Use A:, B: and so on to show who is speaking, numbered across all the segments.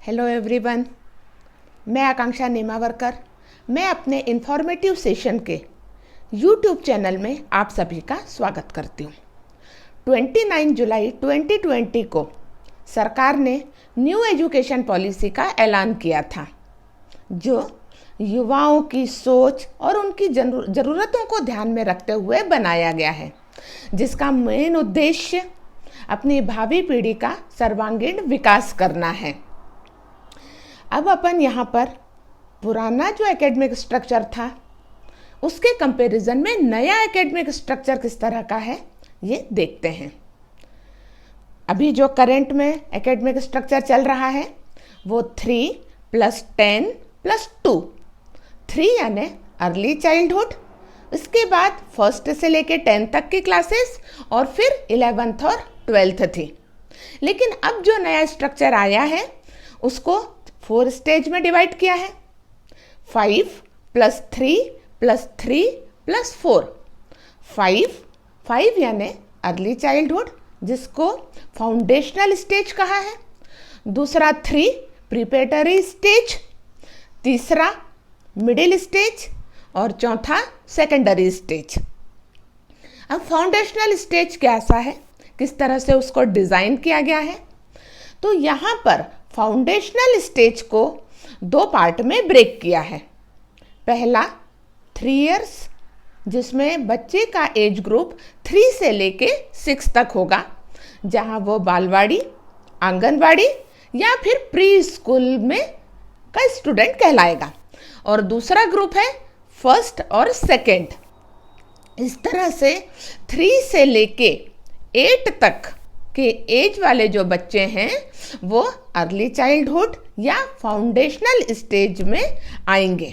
A: Hello everyone, मैं आकांक्षा नेमावरकर। मैं अपने इन्फॉर्मेटिव सेशन के यूट्यूब चैनल में आप सभी का स्वागत करती हूँ। 29 जुलाई 2020 को सरकार ने न्यू एजुकेशन पॉलिसी का ऐलान किया था, जो युवाओं की सोच और उनकी ज़रूरतों को ध्यान में रखते हुए बनाया गया है, जिसका मेन उद्देश्य अपनी भावी पीढ़ी का सर्वांगीण विकास करना है। अब अपन यहाँ पर पुराना जो एकेडमिक स्ट्रक्चर था उसके कंपैरिजन में नया एकेडमिक स्ट्रक्चर किस तरह का है ये देखते हैं। अभी जो करंट में एकेडमिक स्ट्रक्चर चल रहा है वो 3 + 10 + 2, 3 यानी अर्ली चाइल्डहुड, इसके बाद 1st से लेके 10th तक की क्लासेस और फिर 11th और 12th थी। लेकिन अब जो नया स्ट्रक्चर आया है उसको 4 स्टेज में डिवाइड किया है। 5 + 3 + 3 + 4। 5 यानी अर्ली चाइल्डहुड, जिसको फाउंडेशनल स्टेज कहा है। दूसरा 3 प्रिपरेटरी स्टेज, तीसरा मिडिल स्टेज और चौथा सेकेंडरी स्टेज। अब फाउंडेशनल स्टेज कैसा है, किस तरह से उसको डिज़ाइन किया गया है, तो यहाँ पर फाउंडेशनल स्टेज को 2 पार्ट में ब्रेक किया है। पहला 3 इयर्स, जिसमें बच्चे का एज ग्रुप 3 से लेके 6 तक होगा, जहाँ वो बालवाड़ी, आंगनवाड़ी या फिर प्री स्कूल में का स्टूडेंट कहलाएगा। और दूसरा ग्रुप है 1st और 2nd। इस तरह से 3 से लेके 8 तक के एज वाले जो बच्चे हैं वो अर्ली चाइल्डहुड या फाउंडेशनल स्टेज में आएंगे।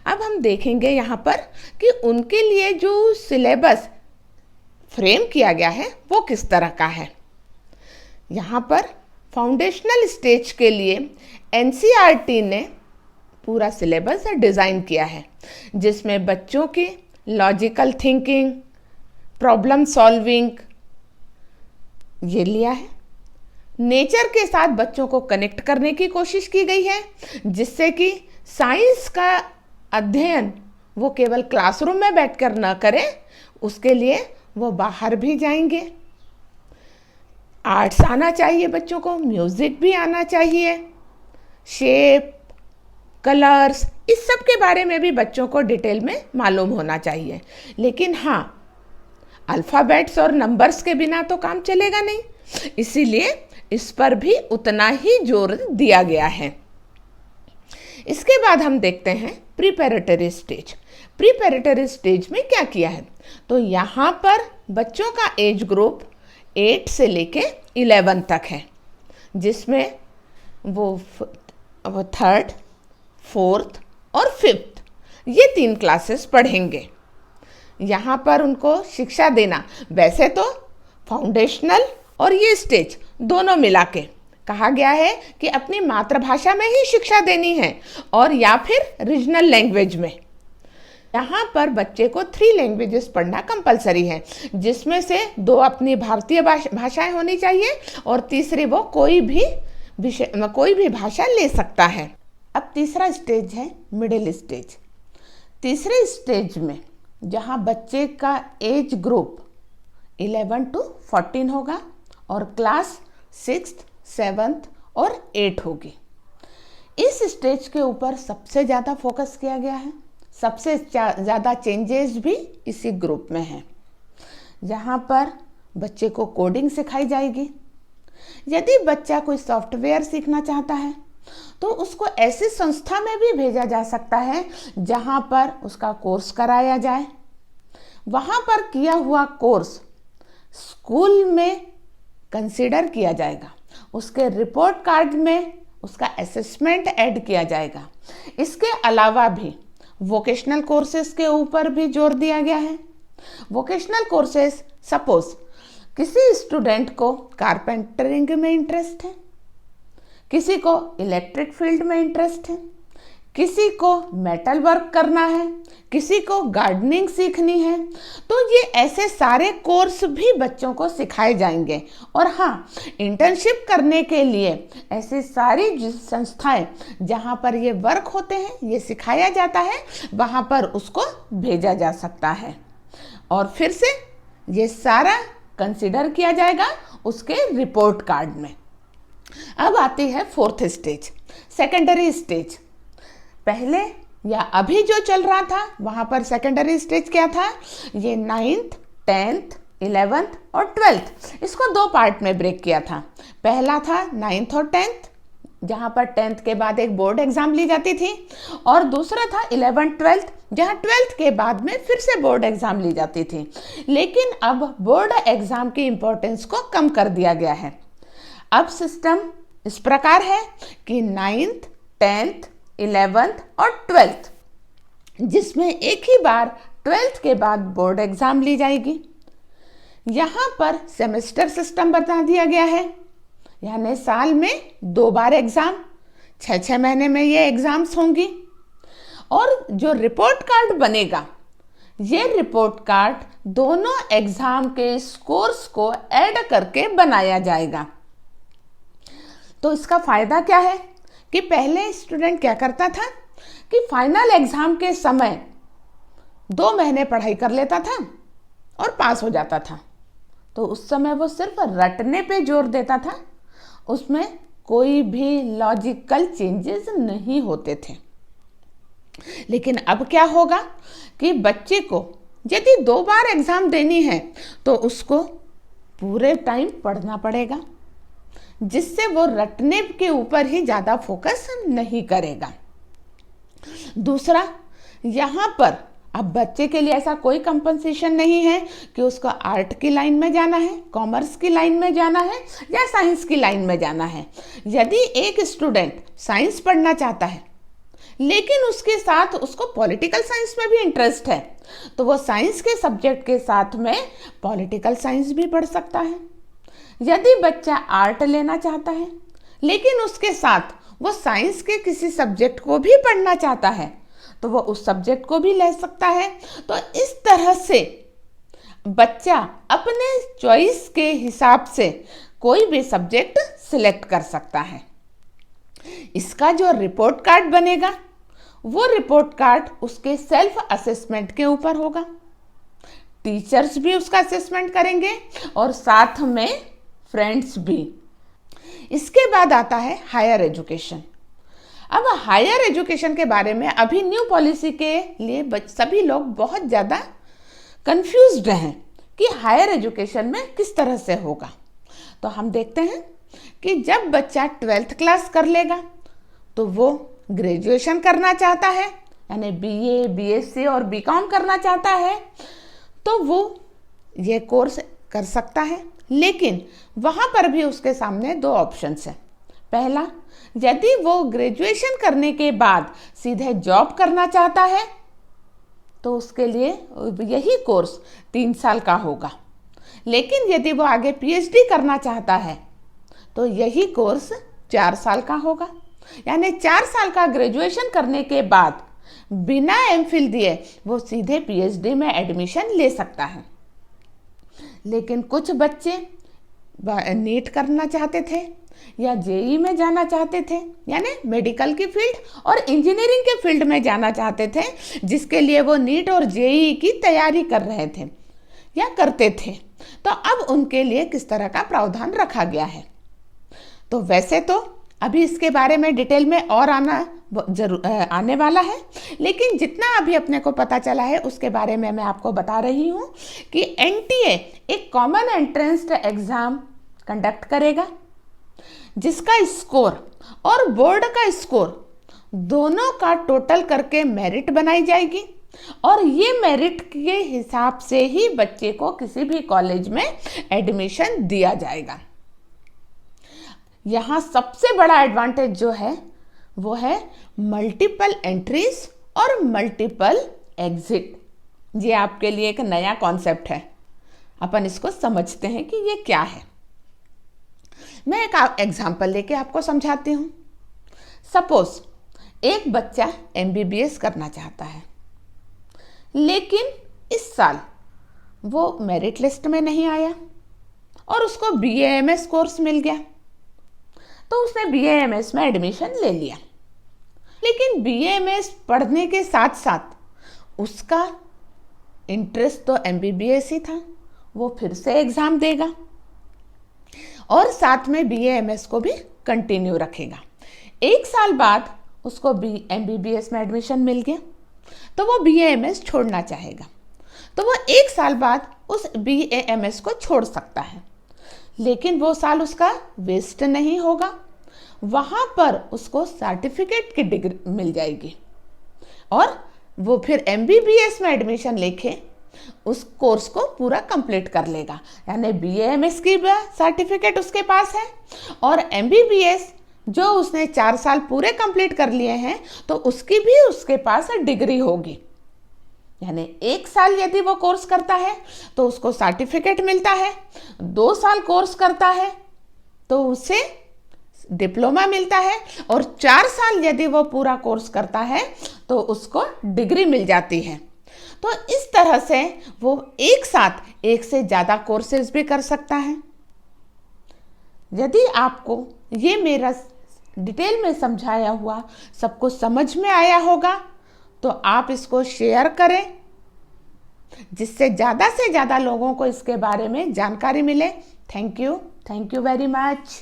A: अब हम देखेंगे यहाँ पर कि उनके लिए जो सिलेबस फ्रेम किया गया है वो किस तरह का है। यहाँ पर फाउंडेशनल स्टेज के लिए एनसीईआरटी ने पूरा सिलेबस डिज़ाइन किया है, जिसमें बच्चों की लॉजिकल थिंकिंग, प्रॉब्लम सॉल्विंग ये लिया है। नेचर के साथ बच्चों को कनेक्ट करने की कोशिश की गई है, जिससे कि साइंस का अध्ययन वो केवल क्लासरूम में बैठकर न करें, उसके लिए वो बाहर भी जाएंगे। आर्ट्स आना चाहिए बच्चों को, म्यूज़िक भी आना चाहिए, शेप, कलर्स, इस सब के बारे में भी बच्चों को डिटेल में मालूम होना चाहिए। लेकिन हाँ, अल्फ़ाबेट्स और नंबर्स के बिना तो काम चलेगा नहीं, इसीलिए इस पर भी उतना ही जोर दिया गया है। इसके बाद हम देखते हैं प्रिपरेटरी स्टेज। प्रिपरेटरी स्टेज में क्या किया है, तो यहाँ पर बच्चों का एज ग्रुप 8 से लेके 11 तक है, जिसमें वो 3rd, 4th और 5th ये 3 क्लासेस पढ़ेंगे। यहाँ पर उनको शिक्षा देना, वैसे तो फाउंडेशनल और ये स्टेज दोनों मिला के कहा गया है कि अपनी मातृभाषा में ही शिक्षा देनी है और या फिर रीजनल लैंग्वेज में। यहाँ पर बच्चे को 3 लैंग्वेजेस पढ़ना कंपलसरी है, जिसमें से 2 अपनी भारतीय भाषाएं होनी चाहिए और तीसरी वो कोई भी भाषा ले सकता है। अब तीसरा स्टेज है मिडिल स्टेज। तीसरे स्टेज में जहाँ बच्चे का एज ग्रुप 11 to 14 होगा और क्लास 6th, 7th और 8 होगी। इस स्टेज के ऊपर सबसे ज़्यादा फोकस किया गया है, सबसे ज़्यादा चेंजेस भी इसी ग्रुप में हैं, जहाँ पर बच्चे को कोडिंग सिखाई जाएगी। यदि बच्चा कोई सॉफ्टवेयर सीखना चाहता है तो उसको ऐसी संस्था में भी भेजा जा सकता है जहाँ पर उसका कोर्स कराया जाए। वहाँ पर किया हुआ कोर्स स्कूल में कंसीडर किया जाएगा, उसके रिपोर्ट कार्ड में उसका असेसमेंट ऐड किया जाएगा। इसके अलावा भी वोकेशनल कोर्सेज के ऊपर भी जोर दिया गया है। वोकेशनल कोर्सेज, सपोज किसी स्टूडेंट को कारपेंटरिंग में इंटरेस्ट है, किसी को इलेक्ट्रिक फील्ड में इंटरेस्ट है, किसी को मेटल वर्क करना है, किसी को गार्डनिंग सीखनी है, तो ये ऐसे सारे कोर्स भी बच्चों को सिखाए जाएंगे। और हाँ, इंटर्नशिप करने के लिए ऐसी सारी संस्थाएं जहाँ पर ये वर्क होते हैं, ये सिखाया जाता है, वहाँ पर उसको भेजा जा सकता है और फिर से ये सारा कंसिडर किया जाएगा उसके रिपोर्ट कार्ड में। अब आती है फोर्थ स्टेज, सेकेंडरी स्टेज। पहले या अभी जो चल रहा था वहाँ पर सेकेंडरी स्टेज क्या था, ये 9th, 10th, 11th और 12th, इसको दो पार्ट में ब्रेक किया था। पहला था 9th और 10th, जहाँ पर 10th के बाद एक बोर्ड एग्जाम ली जाती थी, और दूसरा था 11th, 12th, जहाँ 12th के बाद में फिर से बोर्ड एग्जाम ली जाती थी। लेकिन अब बोर्ड एग्जाम की इम्पोर्टेंस को कम कर दिया गया है। अब सिस्टम इस प्रकार है कि 9th, 10th, 11th और 12th, जिसमें एक ही बार 12th के बाद बोर्ड एग्जाम ली जाएगी। यहाँ पर सेमेस्टर सिस्टम बता दिया गया है, यानी साल में 2 बार एग्जाम, 6 महीने में ये एग्जाम्स होंगी। और जो रिपोर्ट कार्ड बनेगा, ये रिपोर्ट कार्ड दोनों एग्जाम के स्कोर्स को ऐड करके बनाया जाएगा। तो इसका फायदा क्या है कि पहले स्टूडेंट क्या करता था कि फाइनल एग्जाम के समय 2 महीने पढ़ाई कर लेता था और पास हो जाता था। तो उस समय वो सिर्फ रटने पे जोर देता था, उसमें कोई भी लॉजिकल चेंजेस नहीं होते थे। लेकिन अब क्या होगा कि बच्चे को यदि 2 बार एग्जाम देनी है तो उसको पूरे टाइम पढ़ना पड़ेगा, जिससे वो रटने के ऊपर ही ज़्यादा फोकस नहीं करेगा। दूसरा, यहाँ पर अब बच्चे के लिए ऐसा कोई कंपनसेशन नहीं है कि उसको आर्ट की लाइन में जाना है, कॉमर्स की लाइन में जाना है या साइंस की लाइन में जाना है। यदि एक स्टूडेंट साइंस पढ़ना चाहता है लेकिन उसके साथ उसको पॉलिटिकल साइंस में भी इंटरेस्ट है, तो वो साइंस के सब्जेक्ट के साथ में पॉलिटिकल साइंस भी पढ़ सकता है। यदि बच्चा आर्ट लेना चाहता है लेकिन उसके साथ वो साइंस के किसी सब्जेक्ट को भी पढ़ना चाहता है, तो वो उस सब्जेक्ट को भी ले सकता है। तो इस तरह से बच्चा अपने चॉइस के हिसाब से कोई भी सब्जेक्ट सिलेक्ट कर सकता है। इसका जो रिपोर्ट कार्ड बनेगा, वो रिपोर्ट कार्ड उसके सेल्फ असेसमेंट के ऊपर होगा। टीचर्स भी उसका असेसमेंट करेंगे और साथ में फ्रेंड्स भी। इसके बाद आता है हायर एजुकेशन। अब हायर एजुकेशन के बारे में अभी न्यू पॉलिसी के लिए सभी लोग बहुत ज़्यादा कंफ्यूज्ड हैं कि हायर एजुकेशन में किस तरह से होगा। तो हम देखते हैं कि जब बच्चा 12th क्लास कर लेगा तो वो ग्रेजुएशन करना चाहता है, यानी BA, BSc और BCom करना चाहता है, तो वो ये कोर्स कर सकता है। लेकिन वहाँ पर भी उसके सामने 2 ऑप्शंस हैं। पहला, यदि वो ग्रेजुएशन करने के बाद सीधे जॉब करना चाहता है तो उसके लिए यही कोर्स 3 साल का होगा। लेकिन यदि वो आगे PhD करना चाहता है तो यही कोर्स 4 साल का होगा। यानी 4 साल का ग्रेजुएशन करने के बाद बिना MPhil दिए वो सीधे PhD में एडमिशन ले सकता है। लेकिन कुछ बच्चे नीट करना चाहते थे या JEE में जाना चाहते थे, यानी मेडिकल की फील्ड और इंजीनियरिंग के फील्ड में जाना चाहते थे, जिसके लिए वो नीट और JEE की तैयारी कर रहे थे या करते थे। तो अब उनके लिए किस तरह का प्रावधान रखा गया है। तो वैसे तो अभी इसके बारे में डिटेल में और आने वाला है, लेकिन जितना अभी अपने को पता चला है उसके बारे में मैं आपको बता रही हूँ कि NTA एक कॉमन एंट्रेंस एग्जाम कंडक्ट करेगा, जिसका स्कोर और बोर्ड का स्कोर दोनों का टोटल करके मेरिट बनाई जाएगी, और ये मेरिट के हिसाब से ही बच्चे को किसी भी कॉलेज में एडमिशन दिया जाएगा। यहाँ सबसे बड़ा एडवांटेज जो है वो है मल्टीपल एंट्रीज और मल्टीपल एग्जिट। ये आपके लिए एक नया कॉन्सेप्ट है, अपन इसको समझते हैं कि ये क्या है। मैं एक एग्जाम्पल लेके आपको समझाती हूँ। सपोज एक बच्चा MBBS करना चाहता है, लेकिन इस साल वो मेरिट लिस्ट में नहीं आया और उसको BAMS कोर्स मिल गया, तो उसने BAMS में एडमिशन ले लिया। लेकिन BAMS पढ़ने के साथ साथ उसका इंटरेस्ट तो MBBS ही था, वो फिर से एग्ज़ाम देगा और साथ में BAMS को भी कंटिन्यू रखेगा। 1 साल बाद उसको MBBS में एडमिशन मिल गया, तो वो BAMS छोड़ना चाहेगा, तो वो 1 साल बाद उस BAMS को छोड़ सकता है, लेकिन वो साल उसका वेस्ट नहीं होगा। वहाँ पर उसको सर्टिफिकेट की डिग्री मिल जाएगी और वो फिर MBBS में एडमिशन लेके उस कोर्स को पूरा कंप्लीट कर लेगा। यानी BAMS की सर्टिफिकेट उसके पास है और MBBS जो उसने 4 साल पूरे कंप्लीट कर लिए हैं, तो उसकी भी उसके पास डिग्री होगी। यानी 1 साल यदि वो कोर्स करता है तो उसको सर्टिफिकेट मिलता है, 2 साल कोर्स करता है तो उसे डिप्लोमा मिलता है और 4 साल यदि वो पूरा कोर्स करता है तो उसको डिग्री मिल जाती है। तो इस तरह से वो एक साथ एक से ज़्यादा कोर्सेज भी कर सकता है। यदि आपको ये मेरा डिटेल में समझाया हुआ सब कुछ समझ में आया होगा तो आप इसको शेयर करें, जिससे ज़्यादा से ज़्यादा लोगों को इसके बारे में जानकारी मिले। Thank you very much.